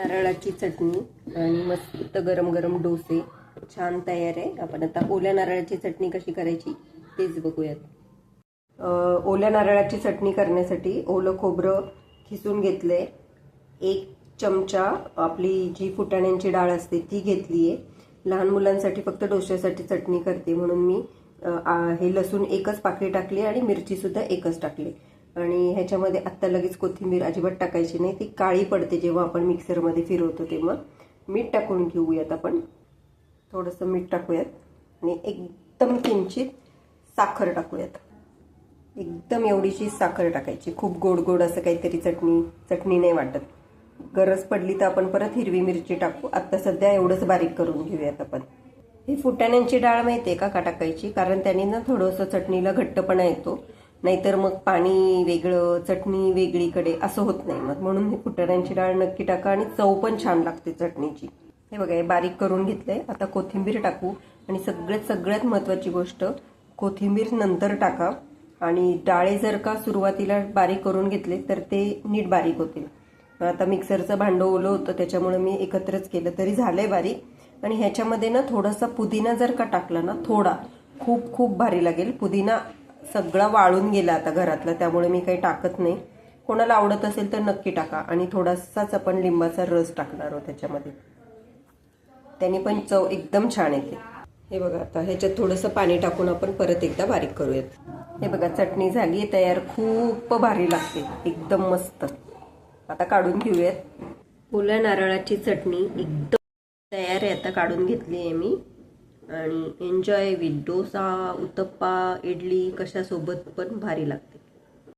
नारळाची चटणी आणि मस्त गरम गरम डोसे छान तयार आहे. आपण आता ओल्या नारळाची चटणी कशी करायची तेच बघूयात. ओल्या नारळाची चटणी करण्यासाठी ओलं खोबरं खिसून घेतलंय. 1 चमचा आपली जी फुटाण्यांची डाळ असते ती घेतली आहे. लहान मुलांसाठी फक्त डोश्यासाठी चटणी करते म्हणून मी हे लसूण एकच पाकळी टाकली आणि मिरची सुद्धा एकच टाकली. आणि ह्याच्यामध्ये आत्ता लगेच कोथिंबीर अजिबात टाकायची नाही, ती काळी पडते जेव्हा आपण मिक्सरमध्ये फिरवतो तेव्हा. मीठ टाकून घेऊयात आपण, थोडंसं मीठ टाकूयात आणि एकदम किंचित साखर टाकूयात. एकदम एवढीशी साखर टाकायची, खूप गोड गोड असं काहीतरी चटणी नाही वाटत. गरज पडली तर आपण परत हिरवी मिरची टाकू. आत्ता सध्या एवढंच बारीक करून घेऊयात आपण. ही फुटाण्यांची डाळ माहिती आहे का टाकायची, कारण त्याने ना थोडंसं चटणीला घट्टपणा येतो, नाहीतर मग पाणी वेगळं चटणी वेगळीकडे असं होत नाही. मग म्हणून ही फुटाण्यांची डाळ नक्की टाका आणि चव पण छान लागते चटणीची. हे बघा हे बारीक करून घेतलंय. आता कोथिंबीर टाकू आणि सगळ्यात महत्त्वाची गोष्ट, कोथिंबीर नंतर टाका. आणि डाळे जर का सुरुवातीला बारीक करून घेतले तर ते नीट बारीक होतील. आता मिक्सरचं भांडं ओलं होतं त्याच्यामुळे मी एकत्रच केलं तरी झालंय बारीक. आणि ह्याच्यामध्ये ना थोडासा पुदिना जर का टाकला ना, थोडा, खूप खूप भारी लागेल. पुदिना सगळा वाळून गेला आता घरातला, त्यामुळे मी काही टाकत नाही. कोणाला आवडत असेल तर नक्की टाका. आणि थोडासाच आपण लिंबाचा रस टाकणार आहोत त्याच्यामध्ये, त्याने पण चव एकदम छान येते. हे बघा आता ह्याच्यात थोडंसं पाणी टाकून आपण परत एकदा बारीक करूयात. हे बघा चटणी झाली तयार, खूप भारी लागते, एकदम मस्त. आता काढून घेऊयात. ओल्या नारळाची चटणी एकदम तयार आहे. आता काढून घेतली आहे मी आणि एन्जॉय विथ डोसा, उत्तप्पा, इडली कशासोबत पण भारी लागते.